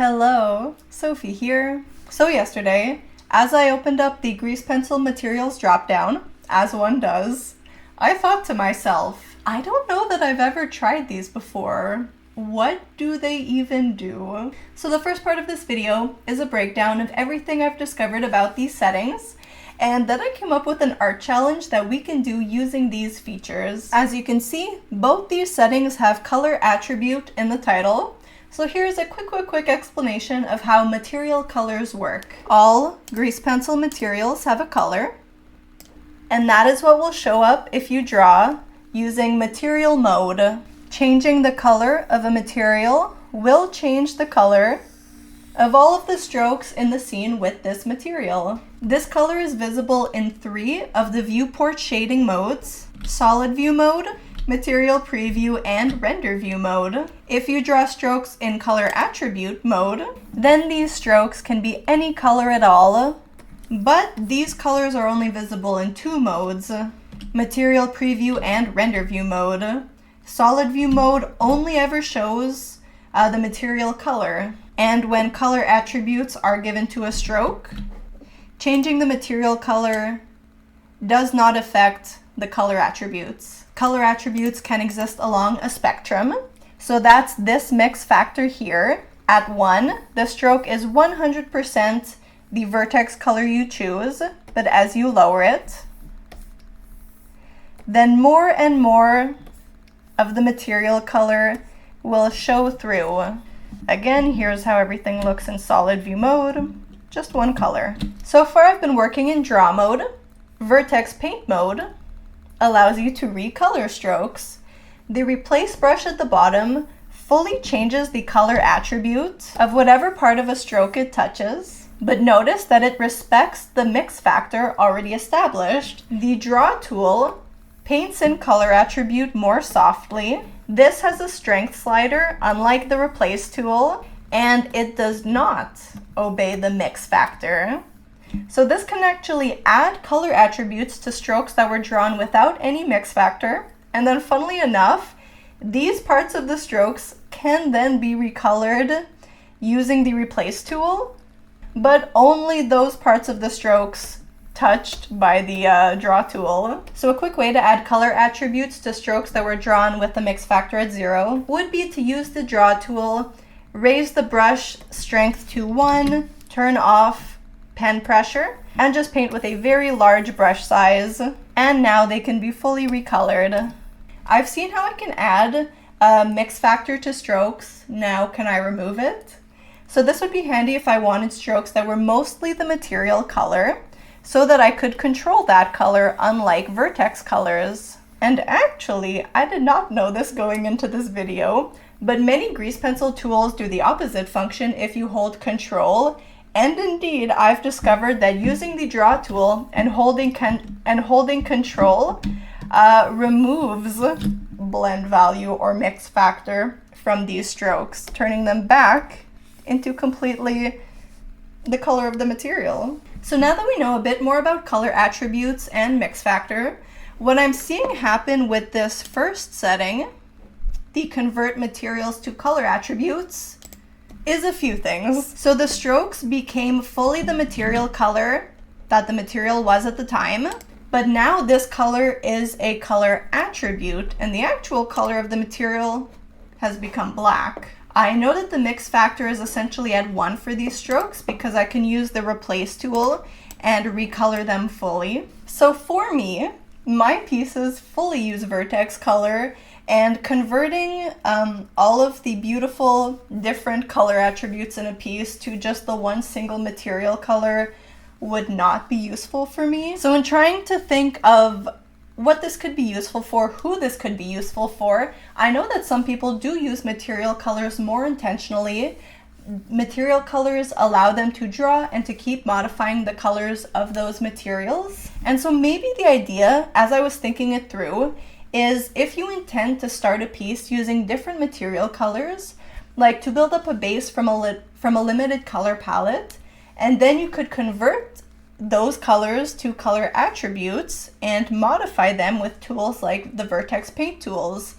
Hello, Sophie here. So yesterday, as I opened up the grease pencil materials dropdown, as one does, I thought to myself, I don't know that I've ever tried these before. What do they even do? So the first part of this video is a breakdown of everything I've discovered about these settings, and then I came up with an art challenge that we can do using these features. As you can see, both these settings have color attribute in the title. So here's a quick explanation of how material colors work. All grease pencil materials have a color, and that is what will show up if you draw using material mode. Changing the color of a material will change the color of all of the strokes in the scene with this material. This color is visible in 3 of the viewport shading modes: solid view mode, material preview, and render view mode. If you draw strokes in color attribute mode, then these strokes can be any color at all, but these colors are only visible in 2 modes: material preview and render view mode. Solid view mode only ever shows the material color, and when color attributes are given to a stroke, changing the material color does not affect the color attributes. Color attributes can exist along a spectrum. So that's this mix factor here. At 1, the stroke is 100% the vertex color you choose, but as you lower it, then more and more of the material color will show through. Again, here's how everything looks in solid view mode, just 1 color. So far I've been working in draw mode. Vertex paint mode allows you to recolor strokes. The replace brush at the bottom fully changes the color attribute of whatever part of a stroke it touches, but notice that it respects the mix factor already established. The draw tool paints in color attribute more softly. This has a strength slider, unlike the replace tool, and it does not obey the mix factor. So this can actually add color attributes to strokes that were drawn without any mix factor. And then funnily enough, these parts of the strokes can then be recolored using the replace tool, but only those parts of the strokes touched by the draw tool. So a quick way to add color attributes to strokes that were drawn with the mix factor at 0 would be to use the draw tool, raise the brush strength to 1, turn off pen pressure, and just paint with a very large brush size. And now they can be fully recolored. I've seen how I can add a mix factor to strokes. Now can I remove it? So this would be handy if I wanted strokes that were mostly the material color, so that I could control that color unlike vertex colors. And actually, I did not know this going into this video, but many grease pencil tools do the opposite function if you hold control. And indeed, I've discovered that using the draw tool and holding control removes blend value or mix factor from these strokes, turning them back into completely the color of the material. So now that we know a bit more about color attributes and mix factor, what I'm seeing happen with this first setting, the convert materials to color attributes, is a few things. So the strokes became fully the material color that the material was at the time, but now this color is a color attribute, and the actual color of the material has become black. I know that the mix factor is essentially at 1 for these strokes because I can use the replace tool and recolor them fully. So for me, my pieces fully use vertex color, and converting all of the beautiful different color attributes in a piece to just the 1 single material color would not be useful for me. So in trying to think of what this could be useful for, who this could be useful for, I know that some people do use material colors more intentionally. Material colors allow them to draw and to keep modifying the colors of those materials. And so maybe the idea, as I was thinking it through, is if you intend to start a piece using different material colors, like to build up a base from a limited color palette, and then you could convert those colors to color attributes and modify them with tools like the vertex paint tools.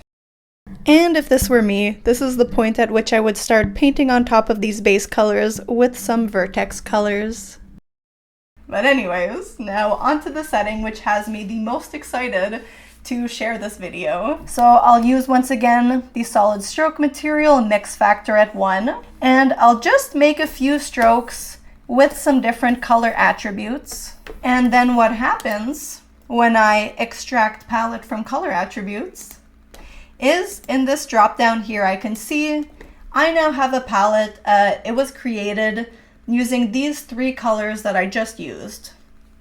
And if this were me, this is the point at which I would start painting on top of these base colors with some vertex colors. But anyways, now onto the setting which has me the most excited to share this video. So I'll use once again the solid stroke material mix factor at 1, and I'll just make a few strokes with some different color attributes. And then what happens when I extract palette from color attributes is in this drop down here I can see I now have a palette. It was created using these 3 colors that I just used.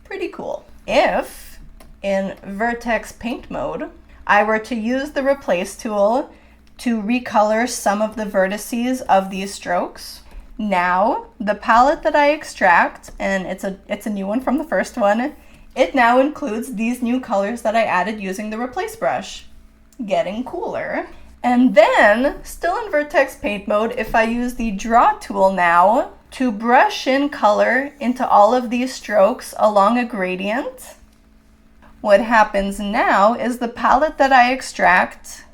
Pretty cool. If in vertex paint mode I were to use the replace tool to recolor some of the vertices of these strokes, now the palette that I extract, and it's a new one from the first one, it now includes these new colors that I added using the replace brush. Getting cooler. And then, still in vertex paint mode, if I use the draw tool now to brush in color into all of these strokes along a gradient, what happens now is the palette that I extract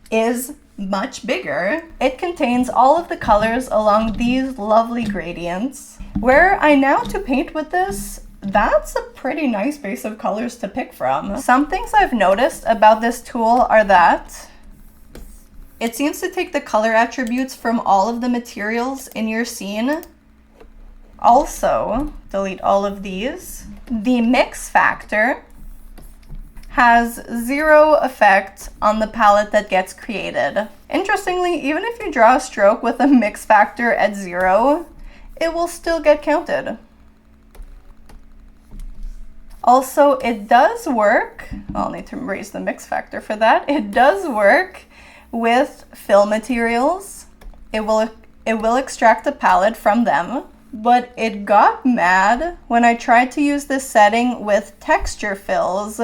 is much bigger. It contains all of the colors along these lovely gradients. Where I now to paint with this, that's a pretty nice base of colors to pick from. Some things I've noticed about this tool are that it seems to take the color attributes from all of the materials in your scene. Also, delete all of these. The mix factor has 0 effect on the palette that gets created. Interestingly, even if you draw a stroke with a mix factor at 0, it will still get counted. Also, it does work, I'll need to raise the mix factor for that. It does work with fill materials. It will extract a palette from them, but it got mad when I tried to use this setting with texture fills.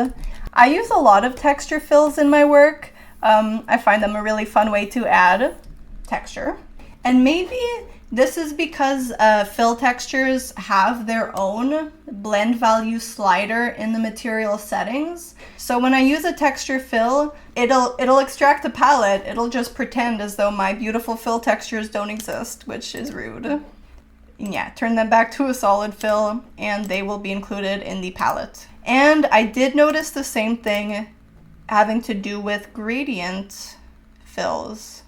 I use a lot of texture fills in my work. I find them a really fun way to add texture. And maybe this is because fill textures have their own blend value slider in the material settings. So when I use a texture fill, it'll extract a palette. It'll just pretend as though my beautiful fill textures don't exist, which is rude. Yeah, turn them back to a solid fill and they will be included in the palette. And I did notice the same thing having to do with gradient fills.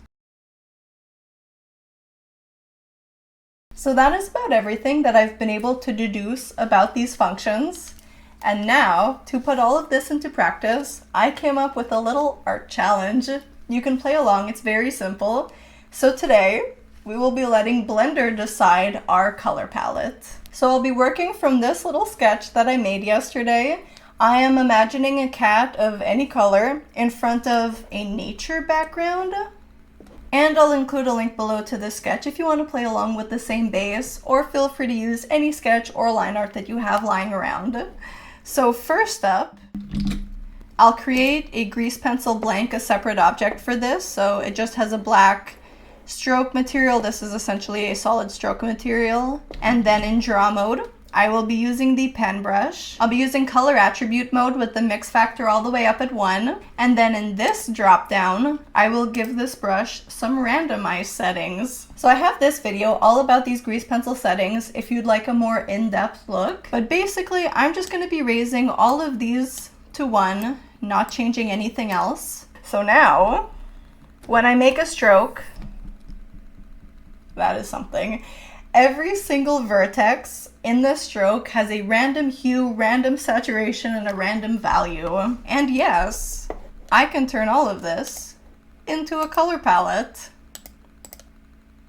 So that is about everything that I've been able to deduce about these functions. And now, to put all of this into practice, I came up with a little art challenge. You can play along, it's very simple. So today, we will be letting Blender decide our color palette. So I'll be working from this little sketch that I made yesterday. I am imagining a cat of any color in front of a nature background. And I'll include a link below to this sketch if you want to play along with the same base, or feel free to use any sketch or line art that you have lying around. So first up, I'll create a grease pencil blank, a separate object for this. So it just has a black stroke material. This is essentially a solid stroke material. And then in draw mode, I will be using the pen brush. I'll be using color attribute mode with the mix factor all the way up at 1. And then in this drop down, I will give this brush some randomized settings. So I have this video all about these grease pencil settings if you'd like a more in-depth look. But basically, I'm just going to be raising all of these to 1, not changing anything else. So now, when I make a stroke, that is something. Every single vertex in the stroke has a random hue, random saturation, and a random value. And yes, I can turn all of this into a color palette.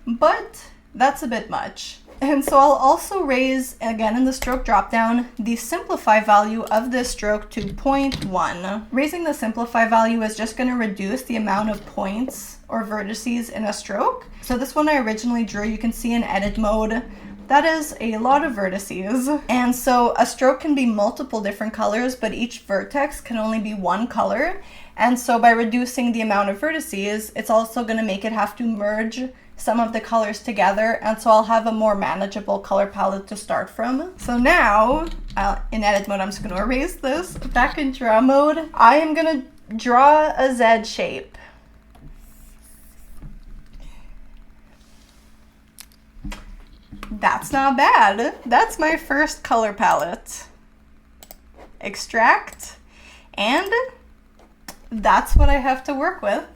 But that's a bit much. And so I'll also raise, again in the stroke dropdown, the simplify value of this stroke to 0.1. Raising the simplify value is just going to reduce the amount of points or vertices in a stroke. So this one I originally drew, you can see in edit mode, that is a lot of vertices. And so a stroke can be multiple different colors, but each vertex can only be one color. And so by reducing the amount of vertices, it's also going to make it have to merge some of the colors together, and so I'll have a more manageable color palette to start from. So now, in edit mode, I'm just going to erase this. Back in draw mode, I am going to draw a Z shape. That's not bad. That's my first color palette. Extract, and that's what I have to work with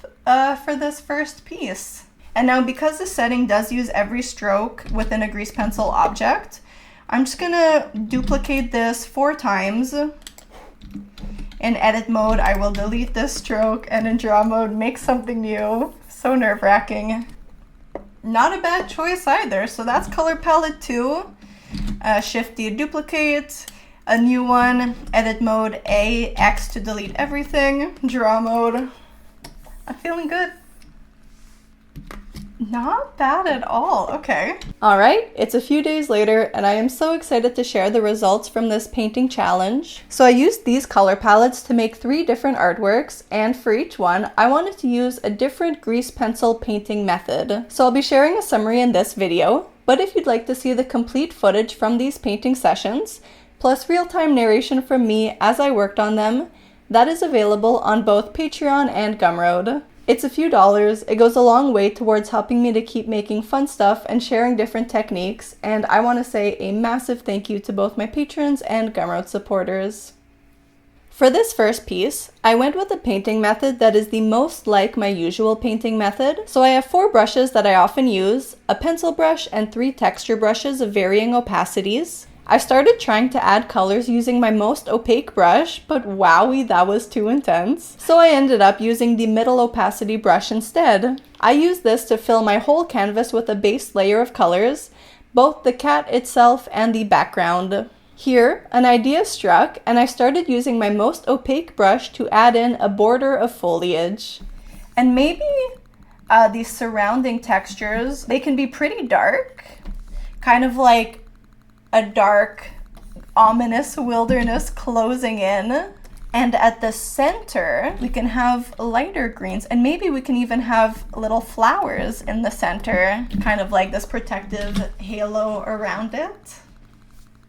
for this first piece. And now, because the setting does use every stroke within a grease pencil object, I'm just gonna duplicate this 4 times. In edit mode, I will delete this stroke, and in draw mode, make something new. So nerve-wracking. Not a bad choice either. So that's color palette 2. Shift D, duplicate. A new one, edit mode A, X to delete everything. Draw mode. I'm feeling good. Not bad at all. Okay. All right, it's a few days later, and I am so excited to share the results from this painting challenge. So I used these color palettes to make 3 different artworks, and for each one, I wanted to use a different grease pencil painting method. So I'll be sharing a summary in this video, but if you'd like to see the complete footage from these painting sessions, plus real-time narration from me as I worked on them, that is available on both Patreon and Gumroad. It's a few dollars, it goes a long way towards helping me to keep making fun stuff and sharing different techniques, and I want to say a massive thank you to both my patrons and Gumroad supporters. For this first piece, I went with a painting method that is the most like my usual painting method. So I have 4 brushes that I often use, a pencil brush and 3 texture brushes of varying opacities. I started trying to add colors using my most opaque brush, but wowie, that was too intense. So I ended up using the middle opacity brush instead. I used this to fill my whole canvas with a base layer of colors, both the cat itself and the background. Here, an idea struck, and I started using my most opaque brush to add in a border of foliage. And maybe the surrounding textures, they can be pretty dark, kind of like a dark, ominous wilderness closing in. And at the center, we can have lighter greens, and maybe we can even have little flowers in the center, kind of like this protective halo around it.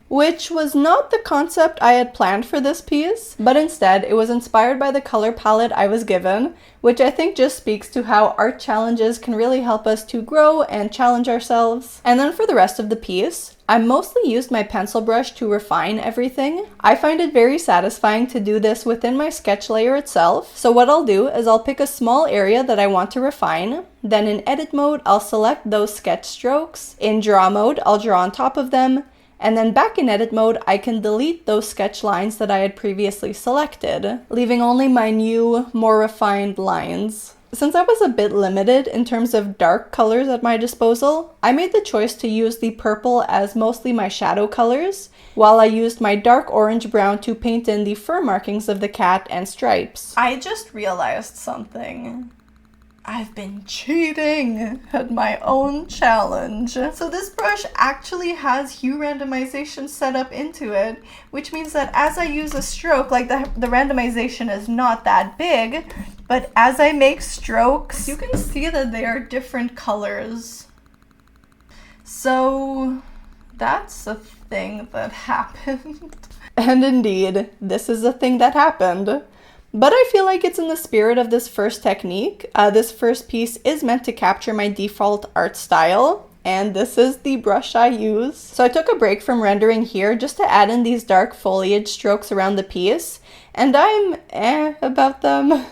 Which was not the concept I had planned for this piece, but instead it was inspired by the color palette I was given, which I think just speaks to how art challenges can really help us to grow and challenge ourselves. And then for the rest of the piece, I mostly used my pencil brush to refine everything. I find it very satisfying to do this within my sketch layer itself. So what I'll do is I'll pick a small area that I want to refine. Then in edit mode, I'll select those sketch strokes. In draw mode, I'll draw on top of them. And then back in edit mode, I can delete those sketch lines that I had previously selected, leaving only my new, more refined lines. Since I was a bit limited in terms of dark colors at my disposal, I made the choice to use the purple as mostly my shadow colors, while I used my dark orange-brown to paint in the fur markings of the cat and stripes. I just realized something. I've been cheating at my own challenge. So this brush actually has hue randomization set up into it, which means that as I use a stroke, like the randomization is not that big, but as I make strokes, you can see that they are different colors. So that's a thing that happened. And indeed, this is a thing that happened. But I feel like it's in the spirit of this first technique. This first piece is meant to capture my default art style, and this is the brush I use. So I took a break from rendering here just to add in these dark foliage strokes around the piece, and I'm about them.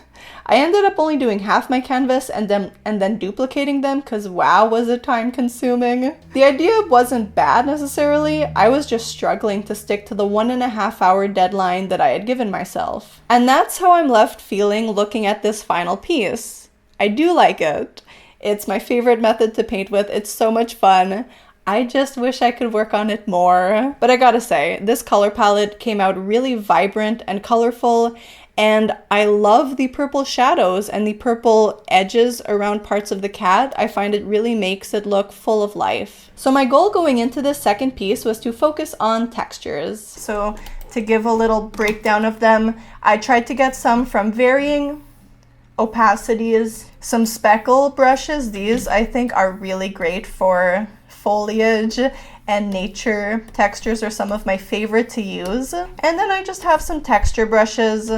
I ended up only doing half my canvas and then duplicating them because wow, was it time consuming. The idea wasn't bad necessarily, I was just struggling to stick to the 1.5 hour deadline that I had given myself. And that's how I'm left feeling looking at this final piece. I do like it. It's my favorite method to paint with, it's so much fun. I just wish I could work on it more. But I gotta say, this color palette came out really vibrant and colorful, and I love the purple shadows and the purple edges around parts of the cat. I find it really makes it look full of life. So my goal going into this second piece was to focus on textures. So to give a little breakdown of them, I tried to get some from varying opacities, some speckle brushes. These I think are really great for foliage and nature textures are some of my favorite to use. And then I just have some texture brushes.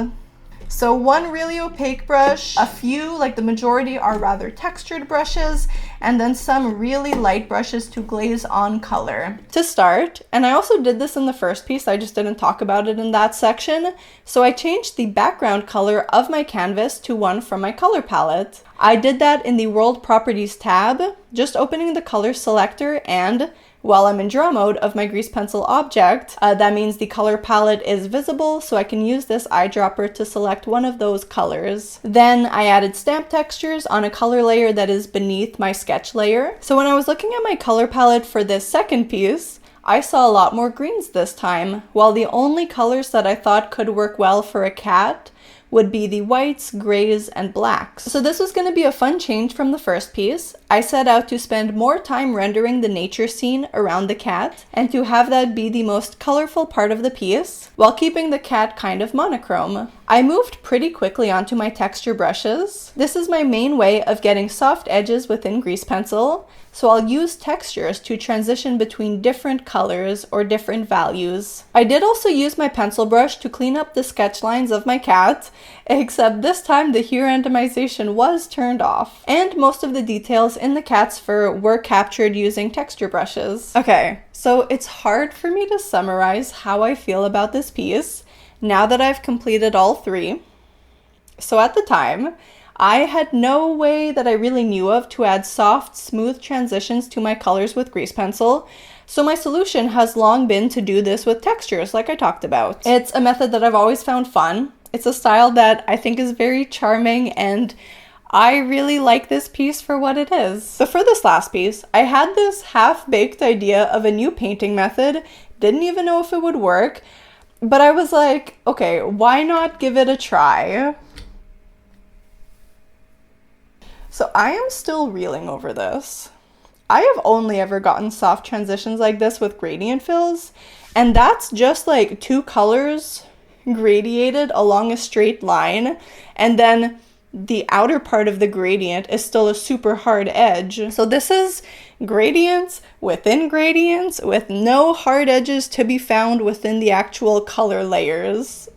So one really opaque brush, a few, like the majority, are rather textured brushes, and then some really light brushes to glaze on color. To start, and I also did this in the first piece, I just didn't talk about it in that section, so I changed the background color of my canvas to one from my color palette. I did that in the World Properties tab, just opening the color selector, and while I'm in draw mode of my grease pencil object, that means the color palette is visible, so I can use this eyedropper to select one of those colors. Then I added stamp textures on a color layer that is beneath my sketch layer. So when I was looking at my color palette for this second piece, I saw a lot more greens this time, while the only colors that I thought could work well for a cat would be the whites, grays, and blacks. So this was going to be a fun change from the first piece. I set out to spend more time rendering the nature scene around the cat and to have that be the most colorful part of the piece while keeping the cat kind of monochrome. I moved pretty quickly onto my texture brushes. This is my main way of getting soft edges within grease pencil, so I'll use textures to transition between different colors or different values. I did also use my pencil brush to clean up the sketch lines of my cat, except this time the hue randomization was turned off, and most of the details in the cat's fur were captured using texture brushes. Okay, so it's hard for me to summarize how I feel about this piece now that I've completed all three. So at the time, I had no way that I really knew of to add soft, smooth transitions to my colors with grease pencil, so my solution has long been to do this with textures like I talked about. It's a method that I've always found fun. It's a style that I think is very charming, and I really like this piece for what it is. So for this last piece, I had this half-baked idea of a new painting method, didn't even know if it would work, but I was like, okay, why not give it a try? So I am still reeling over this. I have only ever gotten soft transitions like this with gradient fills, and that's just like two colors gradiated along a straight line, and then the outer part of the gradient is still a super hard edge. So this is gradients with no hard edges to be found within the actual color layers.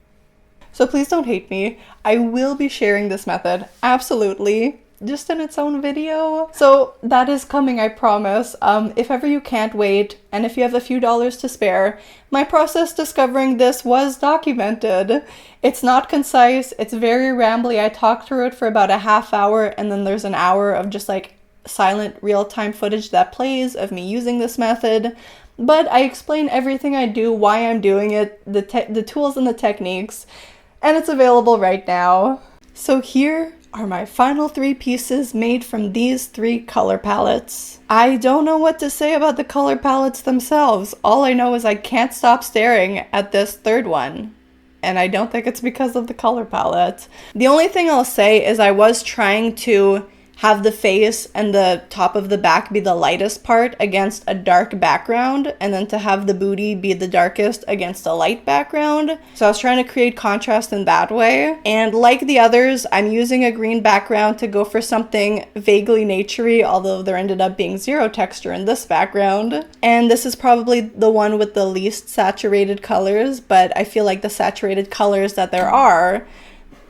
So please don't hate me. I will be sharing this method, absolutely, just in its own video. So that is coming, I promise. If ever you can't wait, and if you have a few dollars to spare, my process discovering this was documented. It's not concise, it's very rambly. I talked through it for about a half hour, and then there's an hour of just like silent real-time footage that plays of me using this method. But I explain everything I do, why I'm doing it, the tools and the techniques, and it's available right now. So here are my final three pieces made from these three color palettes. I don't know what to say about the color palettes themselves. All I know is I can't stop staring at this third one, and I don't think it's because of the color palette. The only thing I'll say is I was trying to have the face and the top of the back be the lightest part against a dark background, and then to have the booty be the darkest against a light background. So I was trying to create contrast in that way. And like the others, I'm using a green background to go for something vaguely naturey, although there ended up being zero texture in this background. And this is probably the one with the least saturated colors, but I feel like the saturated colors that there are,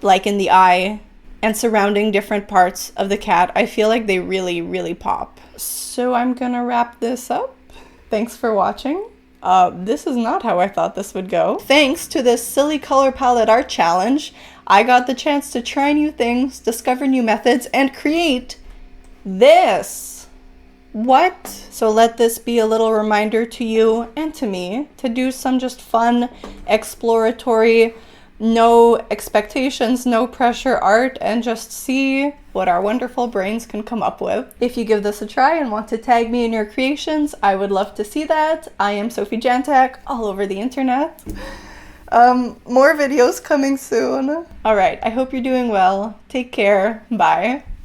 like in the eye and surrounding different parts of the cat, I feel like they really, really pop. So I'm gonna wrap this up. Thanks for watching. This is not how I thought this would go. Thanks to this silly color palette art challenge, I got the chance to try new things, discover new methods, and create this. What? So let this be a little reminder to you and to me to do some just fun, exploratory, no expectations, no pressure art, and just see what our wonderful brains can come up with. If you give this a try and want to tag me in your creations, I would love to see that. I am Sophie Jantak, all over the internet. More videos coming soon. All right, I hope you're doing well. Take care. Bye.